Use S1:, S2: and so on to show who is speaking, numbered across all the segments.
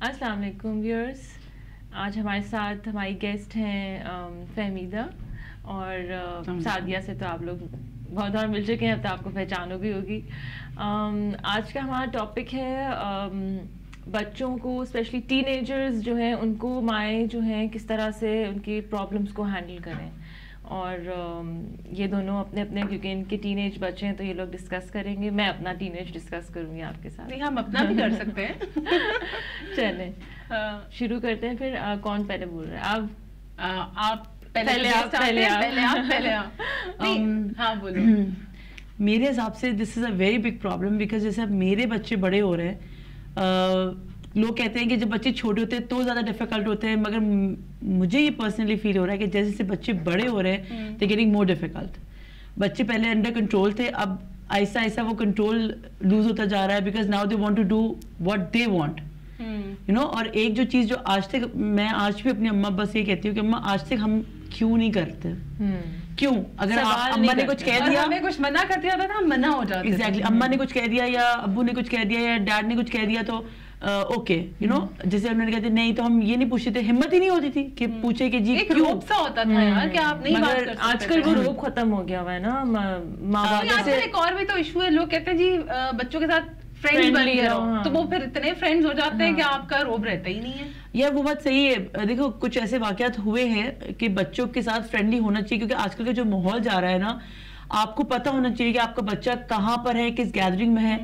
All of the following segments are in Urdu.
S1: السلام علیکم ویورز. آج ہمارے ساتھ ہماری گیسٹ ہیں فہمیدہ اور سعدیہ سے تو آپ لوگ بہت بار مل چکے ہیں, اب تو آپ کو پہچانو بھی ہوگی. آج کا ہمارا ٹاپک ہے بچوں کو, اسپیشلی ٹین ایجرز جو ہیں ان کو مائیں جو ہیں کس طرح سے ان کی پرابلمس کو ہینڈل کریں. اور یہ دونوں اپنے اپنے, کیونکہ ان کے ٹین ایج بچے ہیں تو یہ لوگ ڈسکس کریں گے. میں اپنا ٹین ایج ڈسکس کروں گی آپ کے ساتھ.
S2: نہیں, ہم اپنا بھی کر سکتے ہیں.
S1: چلیں شروع کرتے ہیں. پھر کون پہلے بول رہا ہے؟
S2: آپ
S3: ہاں بولو. میرے حساب سے this is a very big problem, because جیسے اب میرے بچے بڑے ہو رہے ہیں, لوگ کہتے ہیں کہ جب بچے چھوٹے ہوتے ہیں تو زیادہ ڈیفیکلٹ ہوتے ہیں, مگر مجھے یہ پرسنلی فیل ہو رہا ہے کہ جیسے جیسے بچے بڑے ہو رہے ہیں دے گیٹنگ مور ڈیفیکلٹ. بچے پہلے انڈر کنٹرول تھے, اب آہستہ آہستہ وہ کنٹرول لوز ہوتا جا رہا ہے, because now they want to do what they want, you know. اور ایک جو چیز جو آج تک میں آج بھی اپنی اماں بس یہ کہتی ہوں کہ اماں آج تک ہم کیوں نہیں کرتے, کیوں؟ اگر اماں نے کچھ کہہ دیا,
S2: ہمیں کچھ منع کر دیا تھا نا, ہم منع ہو جاتے.
S3: ایگزیکٹلی, اماں نے کچھ کہہ دیا یا ابو نے کچھ کہہ دیا یا ڈیڈ نے کچھ کہہ دیا تو اوکے, یو نو. جیسے انہوں نے کہتے نہیں تو ہم یہ نہیں پوچھتے تھے, ہمت ہی نہیں ہوتی تھی کہ پوچھے کہ جی کیوں.
S2: روب سا ہوتا تھا یار کہ آپ نہیں بات کر سکتے.
S1: آج کل وہ روب ختم ہو گیا ہوا ہے نا ماں باپ سے.
S2: ایک اور بھی تو ایشو ہے, لوگ کہتے ہیں جی بچوں کے ساتھ فرینڈ بن گئے ہو, تو وہ پھر اتنے فرینڈز ہو جاتے ہیں کہ آپ کا روب رہتا ہی نہیں ہے.
S3: یا وہ بات صحیح ہے. دیکھو کچھ ایسے واقعات ہوئے ہیں کہ بچوں کے ساتھ فرینڈلی ہونا چاہیے, کیونکہ آج کل کا جو ماحول جا رہا ہے نا, آپ کو پتہ ہونا چاہیے کہ آپ کا بچہ کہاں پر ہے, کس گیدرنگ میں ہے,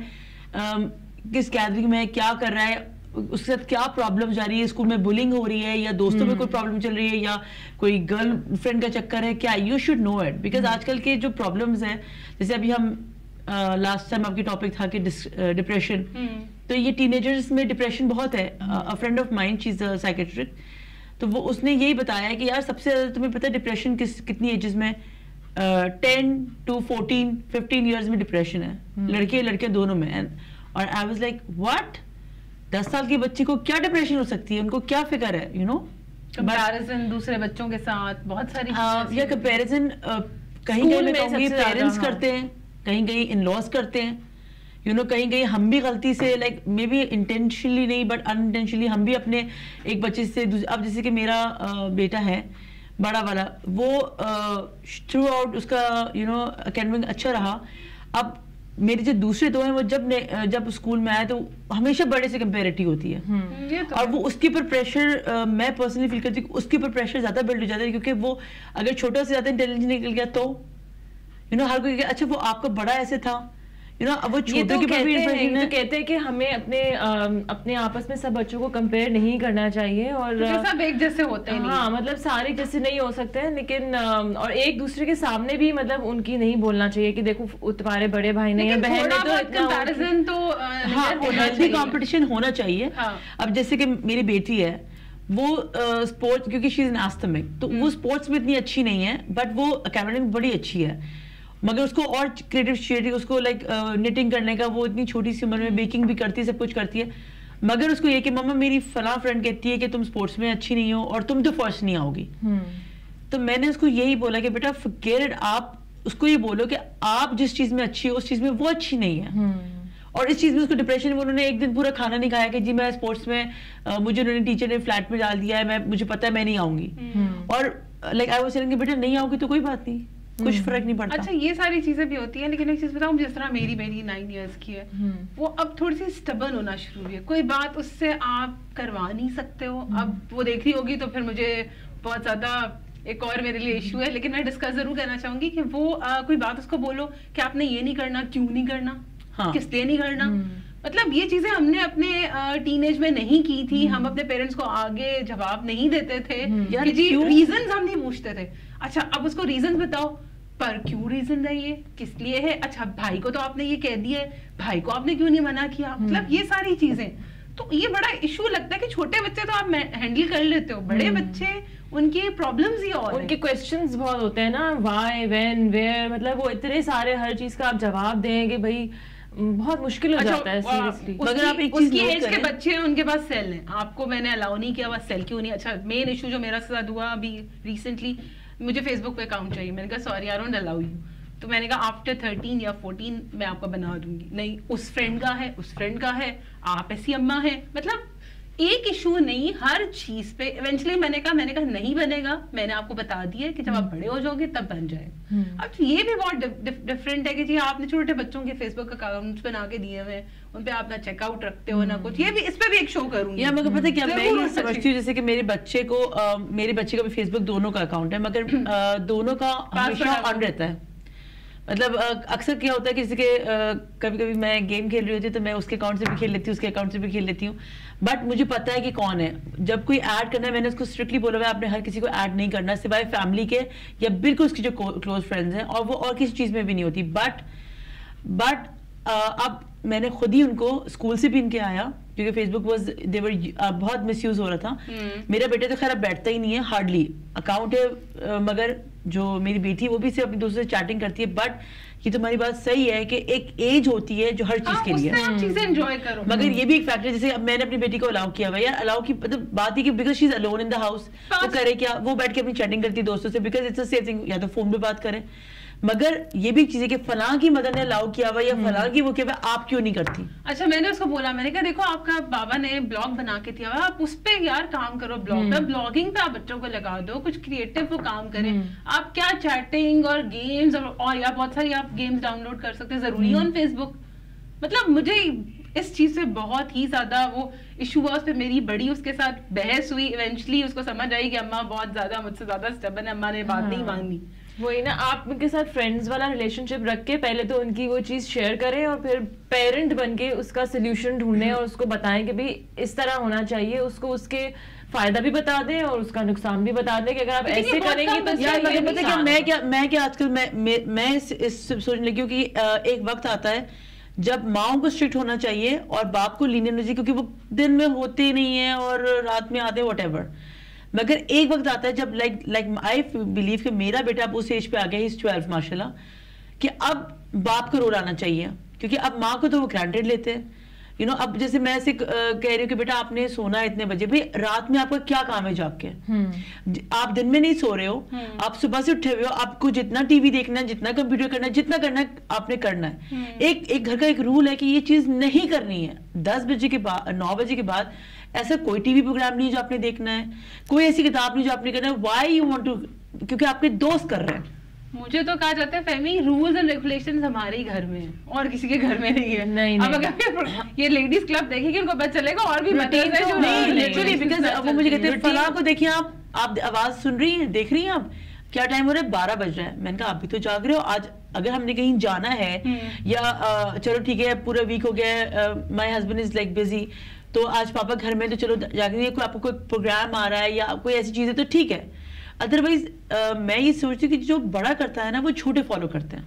S3: کس گیدرنگ میں ہے, کیا کر رہا ہے, اس کے ساتھ کیا پرابلم جا رہی ہے, اسکول میں بلنگ ہو رہی ہے یا دوستوں میں کوئی پرابلم چل رہی ہے یا کوئی گرل فرینڈ کا چکر ہے, کیا you should know it. Because آج کل کے جو پرابلمز ہیں, جیسے ابھی ہم لاسٹ ٹائم آپ کی ٹاپک تھا کہ ڈپریشن, تو یہ ٹین ایجرز میں ڈپریشن بہت ہے. Friend of mind, she is a psychiatrist, تو وہ اس نے یہی بتایا کہ یار سب سے زیادہ تمہیں پتہ ہے ڈپریشن کتنی ایجز میں, 10 to 14 15 ایئرز میں ڈپریشن ہے, لڑکے لڑکے دونوں میں. اور آئی واز لائک واٹ, 10 سال کے بچے کو کیا ڈپریشن ہو سکتی ہے, ان کو کیا فکر ہے, یو نو.
S2: کمپیریزن دوسرے بچوں کے ساتھ, بہت ساری
S3: یا کمپیریزن کہیں کہیں میں کہوں گی پیرنٹس کرتے ہیں, کہیں کہیں ان لاز کرتے ہیں, یو نو. کہیں کہیں ہم بھی غلطی سے, لائک مے بی انٹینشنلی نہیں بٹ انٹینشنلی ہم بھی اپنے ایک بچے سے, اب جیسے کہ میرا بیٹا ہے بڑا والا, وہ تھرو آؤٹ اس کا یو نو اکیڈمک اچھا رہا. اب میرے جو دوسرے دو ہیں وہ جب اسکول میں آئے تو ہمیشہ بڑے سے کمپیریٹی ہوتی ہے, اور وہ اس کے اوپر پریشر, میں پرسنلی فیل کرتی ہوں اس کے اوپر پریشر زیادہ بلڈ ہو جاتا ہے, کیونکہ وہ اگر چھوٹا سے زیادہ انٹیلیجنٹ نکل گیا تو یو نو ہر کوئی کہ اچھا وہ آپ کا بڑا ایسے تھا, یو نو. اب وہ چھوٹے کے اوپر
S1: کہتے ہیں کہ ہمیں اپنے آپس میں سب بچوں کو کمپیئر نہیں کرنا چاہیے, اور
S2: سب ایک جیسے ہوتے ہیں.
S1: ہاں, مطلب سارے جیسے نہیں ہو سکتے ہیں, لیکن اور ایک دوسرے کے سامنے بھی مطلب ان کی نہیں بولنا چاہیے کہ دیکھو تمہارے بڑے بھائی نہیں ہیں, بہن ہے, تو
S2: کمپیریزن تو
S3: ہیلتھی کمپٹیشن ہونا چاہیے. اب جیسے کہ میری بیٹی ہے, وہ اسپورٹس, کیونکہ شی از این ایستھمیک, تو وہ اسپورٹس میں اتنی اچھی نہیں ہے, بٹ وہ اکیڈمک بڑی اچھی ہے. مگر اس کو اور کریٹو اس کو لائک نیٹنگ کرنے کا, وہ اتنی چھوٹی سی عمر میں بیکنگ بھی کرتی ہے, سب کچھ کرتی ہے. مگر اس کو یہ کہ ماما میری فلاں فرینڈ کہتی ہے کہ تم اسپورٹس میں اچھی نہیں ہو اور تم تو فرسٹ نہیں آؤ گی. تو میں نے اس کو یہی بولا کہ بیٹا فورگیٹ اٹ, آپ اس کو یہ بولو کہ آپ جس چیز میں اچھی ہو اس چیز میں وہ اچھی نہیں ہے. اور اس چیز میں اس کو ڈپریشن, انہوں نے ایک دن پورا کھانا نہیں کھایا کہ جی میں اسپورٹس میں, مجھے انہوں نے ٹیچر نے فلیٹ میں ڈال دیا ہے, مجھے پتا ہے میں نہیں آؤں گی. اور لائک آئی واز سیئنگ کہ بیٹا نہیں آؤ گی تو کوئی بات نہیں, کچھ فرق نہیں پڑتا.
S2: اچھا یہ ساری چیزیں بھی ہوتی ہیں, لیکن ایک چیز بتاؤں, جس طرح میری بیٹی 9 ایئرس کی ہے, وہ اب تھوڑی سی اسٹبن ہونا شروع ہوئی ہے. کوئی بات اس سے آپ کروا نہیں سکتے ہو. اب وہ دیکھ رہی ہوگی تو پھر مجھے بہت زیادہ ایک اور میرے لیے ایشو ہے, لیکن میں ڈسکس ضرور کرنا چاہوں گی کہ وہ کوئی بات اس کو بولو کہ آپ نے یہ نہیں کرنا, کیوں نہیں کرنا, کس لیے نہیں کرنا. مطلب یہ چیزیں ہم نے اپنے ٹین ایج میں نہیں کی تھی. ہم اپنے پیرنٹس کو آگے جواب نہیں دیتے تھے, جی ریزنز ہم نہیں پوچھتے تھے. اچھا اب اس کو ریزنز بتاؤ, پر کیوں ریزن ہے, یہ کس لیے ہے. اچھا بھائی کو تو آپ نے یہ کہہ دیا ہے, بھائی کو آپ نے کیوں نہیں منع کیا. مطلب یہ ساری چیزیں, تو یہ بڑا ایشو لگتا ہے کہ چھوٹے بچے تو آپ ہینڈل کر لیتے ہو, بڑے بچے ان کی پرابلمز ہی اور
S1: ان کے کوسچنز بہت ہوتے ہیں نا, وائی, وین, ویئر, مطلب وہ اتنے سارے ہر چیز کا آپ جواب دیں گے, بھائی بہت مشکل ہو جاتا ہے سیریسلی.
S2: مگر آپ ایک چیز ایج کے بچے ہیں, ان کے پاس سیل ہیں, آپ کو میں نے الاؤ نہیں کیا, بس سیل کیوں نہیں. اچھا مین ایشو جو میرا ساتھ ہوا ابھی ریسنٹلی, مجھے فیس بک پہ اکاؤنٹ چاہیے. میں نے کہا sorry I don't allow you. تو میں نے کہا آفٹر 13 یا 14 میں آپ کا بنا دوں گی. نہیں, اس فرینڈ کا ہے, اس فرینڈ کا ہے, آپ ایسی اماں ہیں. مطلب ایک ایشو نہیں, ہر چیز پہ ایونچولی میں نے کہا نہیں بنے گا, میں نے آپ کو بتا دیا کہ جب آپ بڑے ہو جاؤ گے تب بن جائے. اب یہ بھی بہت ڈفرینٹ ہے کہ جی آپ نے چھوٹے بچوں کے فیس بک اکاؤنٹس بنا کے دیے ہوئے, ان پہ آپ نہ چیک آؤٹ رکھتے ہو نہ کچھ. یہ بھی اس پہ بھی ایک شو کروں گی.
S3: یا مگر پتہ کیا میں یہ سمجھتی ہوں جیسے کہ میرے بچے کا بھی فیس بک دونوں کا اکاؤنٹ ہے, مگر دونوں کا ہمیشہ آن رہتا ہے. مطلب اکثر کیا ہوتا ہے کسی کے کبھی کبھی میں گیم کھیل رہی ہوتی ہوں تو میں اس کے اکاؤنٹ سے بھی کھیل لیتی ہوں, اس کے اکاؤنٹ سے بھی کھیل لیتی ہوں, بٹ مجھے پتا ہے کہ کون ہے. جب کوئی ایڈ کرنا ہے میں نے اس کو اسٹرکٹلی بولا ہوا ہے آپ نے ہر کسی کو ایڈ نہیں کرنا سوائے فیملی کے یا بالکل اس کی جو کلوز فرینڈز ہیں, اور وہ اور کسی چیز میں بھی نہیں ہوتی. بٹ اب میں نے خود ہی ان کو اسکول سے بھی ان کے آیا کیونکہ فیس بک بہت مس یوز ہو رہا تھا. میرا بیٹا تو خیر اب بیٹھتا ہی نہیں ہے, ہارڈلی اکاؤنٹ ہے, مگر جو میری بیٹی وہ بھی صرف اپنے دوستوں سے چیٹنگ کرتی ہے. بٹ یہ تمہاری بات صحیح ہے کہ ایک ایج ہوتی ہے جو ہر چیز کے لیے, مگر یہ بھی ایک فیکٹر جیسے اب میں نے اپنی بیٹی کو الاؤ کیا ہوا, یار الاؤ کی مطلب بات ہے کہ because she is alone in the house, وہ کرے کیا, وہ بیٹھ کے اپنی چیٹنگ کرتی ہے دوستوں سے because it's a safe thing, یا تو فون پہ بات کریں. مگر یہ بھی ایک چیز ہے کہ فلاں کی مدر نے الاؤ کیا ہوا یا فلاں کی وہ کیا ہوا, آپ کیوں نہیں کرتی؟
S2: اچھا میں نے اس کو بولا, میں نے کہا دیکھو آپ کا بابا نے بلاگ بنا کے دیا ہوا, آپ اس پہ یار کام کرو, بلاگ پہ بلاگنگ پہ آپ بچوں کو لگا دو, کچھ کریٹو وہ کام کریں. آپ کیا چیٹنگ اور گیمز اور یا بہت ساری آپ گیمز ڈاؤن لوڈ کر سکتے ہیں, ضروری آن فیس بک. مطلب مجھے اس چیز سے بہت ہی زیادہ وہ ایشو ہوا. اس پہ میری بڑی اس کے ساتھ بحث ہوئی, ایونچولی اس کو سمجھ آئی کہ اماں بہت زیادہ مجھ سے زیادہ اسٹبن ہے, اماں نے بات نہیں مانی.
S1: وہی نا, آپ ان کے ساتھ فرینڈز والا ریلیشن شپ رکھ کے پہلے تو ان کی وہ چیز شیئر کریں اور پھر پیرنٹ بن کے اس کا سلیوشن ڈھونڈیں اور اس کو بتائیں کہ بھائی اس طرح ہونا چاہیے, اس کو اس کے فائدہ بھی بتا دیں اور اس کا نقصان بھی بتا دیں کہ اگر آپ ایسے کریں گے تو
S3: میں کیا آج کل میں سوچنے لگی ہوں کہ ایک وقت آتا ہے جب ماؤں کو اسٹرکٹ ہونا چاہیے اور باپ کو لینئر ہونا چاہیے کیونکہ وہ دن میں ہوتے نہیں ہیں اور رات میں آتے ہیں واٹ ایور. مگر ایک وقت آتا ہے جب لائک آئی بلیو کہ میرا بیٹا اب اس ایج پہ آ گیا, ہی 12 ماشاء اللہ, کہ اب باپ کو رول آنا چاہیے کیونکہ اب ماں کو تو وہ گرانٹیڈ لیتے ہیں. اب جیسے میں ایسے کہہ رہی ہوں کہ بیٹا آپ نے سونا ہے اتنے بجے, بھائی رات میں آپ کا کیا کام ہے جاگ کے, آپ دن میں نہیں سو رہے ہو, آپ صبح سے اٹھے ہوئے ہو, آپ کو جتنا ٹی وی دیکھنا ہے, جتنا کمپیوٹر کرنا ہے, جتنا کرنا ہے آپ نے کرنا ہے. ایک گھر کا ایک رول ہے کہ یہ چیز نہیں کرنی ہے. 10 بجے کے بعد 9 بجے کے بعد ایسا کوئی ٹی وی پروگرام نہیں جو آپ نے دیکھنا ہے, کوئی ایسی کتاب نہیں جو آپ نے کرنا ہے. وائی یو وانٹ ٹو, کیونکہ آپ کے دوست کر رہے ہیں.
S2: مجھے تو کہا جاتا ہے فہمی رولز اینڈ ریگولیشنز ہمارے ہی گھر میں ہیں اور کسی کے گھر میں نہیں ہے.
S1: نہیں
S2: اب اگر یہ لیڈیز کلب دیکھیں گے ان کو پتہ چلے گا اور بھی مٹیریل ہے جو
S3: لٹرلی بیکاز وہ مجھے کہتے ہیں فلاں کو دیکھیں آپ آواز سن رہی ہیں, دیکھ رہی ہیں آپ کیا ٹائم ہو رہا ہے, 12 بج رہا ہے. میں نے کہا آپ بھی تو جاگ رہے ہو, آج اگر ہم نے کہیں جانا ہے یا چلو ٹھیک ہے پورا ویک ہو گیا ہے, my husband is like busy, تو آج پاپا گھر میں تو چلو جاگ رہی ہے, آپ کو کوئی پروگرام آ رہا ہے یا کوئی ایسی چیز ہے تو ٹھیک ہے. ادروائز میں یہ سوچتی ہوں کہ جو بڑا کرتا ہے نا وہ چھوٹے فالو کرتے ہیں.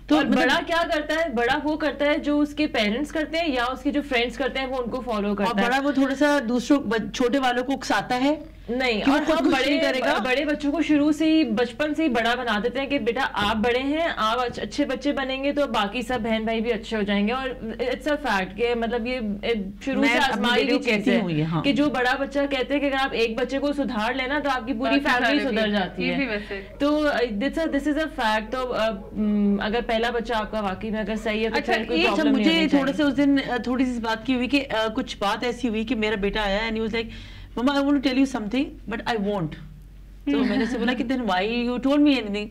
S1: تو بڑا کیا کرتا ہے, بڑا وہ کرتا ہے جو اس کے پیرنٹس کرتے ہیں یا اس کے جو فرینڈس کرتے ہیں وہ ان کو فالو کرتا ہے.
S3: اور بڑا وہ تھوڑا سا دوسروں چھوٹے والوں کو اکساتا ہے
S1: نہیں, اور ہم بڑے بچوں کو شروع سے ہی بچپن سے ہی بڑا بنا دیتے ہیں کہ بیٹا آپ بڑے ہیں, آپ اچھے بچے بنیں گے تو باقی سب بہن بھائی بھی اچھے ہو جائیں گے. اور اٹس اے فیکٹ کہ مطلب یہ شروع سے آزمائی ہوئی چیز ہے کہ جو بڑا بچہ کہتے ہیں کہ اگر آپ ایک بچے کو سدھار لینا تو آپ کی پوری فیملی سدھر جاتی ہے. تو دس از اے فیکٹ. تو اگر پہلا بچہ آپ کا واقعی میں اگر صحیح ہے تو
S3: مجھے تھوڑا سا اس دن تھوڑی سی بات کی ہوئی کہ کچھ بات ایسی ہوئی کہ میرا بیٹا آیا and he was like Mama, I want to tell you something, but I won't. تو میں نے سے بولا کہ then why you told me anything?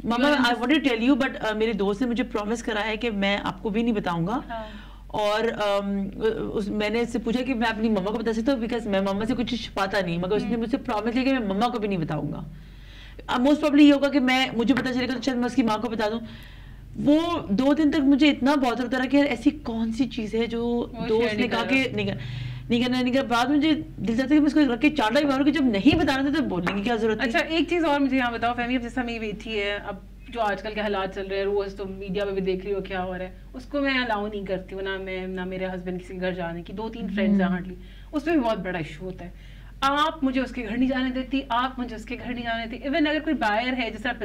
S3: Mama, I want to tell you, but میرے دوست نے مجھے پرومس کرا ہے کہ میں آپ کو بھی نہیں بتاؤں گا. اور میں نے اس سے پوچھا کہ میں اپنی مما کو بتا سکتا ہوں بیکاز میں مما سے کچھ چھپاتا نہیں, مگر اس نے مجھ سے پرومس لیا کہ میں مما کو بھی نہیں بتاؤں گا. موسٹ پرابلی یہ ہوگا کہ مجھے پتا چلے گا تو شاید میں اس کی ماں کو بتا دوں. وہ 2 دن تک مجھے اتنا بہت ہوتا رہا کہ ایسی کون سی چیز ہے جو دوست نے کہا کہ نہیں کرنا. بعد مجھے دل چاہتا ہے کہ میں اس کو رکھ کے چاٹا ہی ماروں کہ جب نہیں بتانا تھا تو بولنے کی کیا ضرورت ہے.
S2: اچھا ایک چیز اور مجھے یہاں بتاؤ فہمی, اب جیسا میری بیٹی ہے, اب جو آج کل کے حالات چل رہے ہیں روز تو میڈیا پہ بھی دیکھ رہی ہو کیا ہو رہا ہے, اس کو میں الاؤ نہیں کرتی ہوں, نہ میرے ہسبینڈ کسی گھر جانے کی. 2-3 فرینڈز ہیں ہارڈلی, اس میں بھی بہت بڑا ایشو ہوتا ہے. آپ مجھے اس کے گھر نہیں جانے دیتی, آپ مجھے اس کے گھر نہیں جانے دیتی. ایون اگر کوئی بائر ہے جس طرح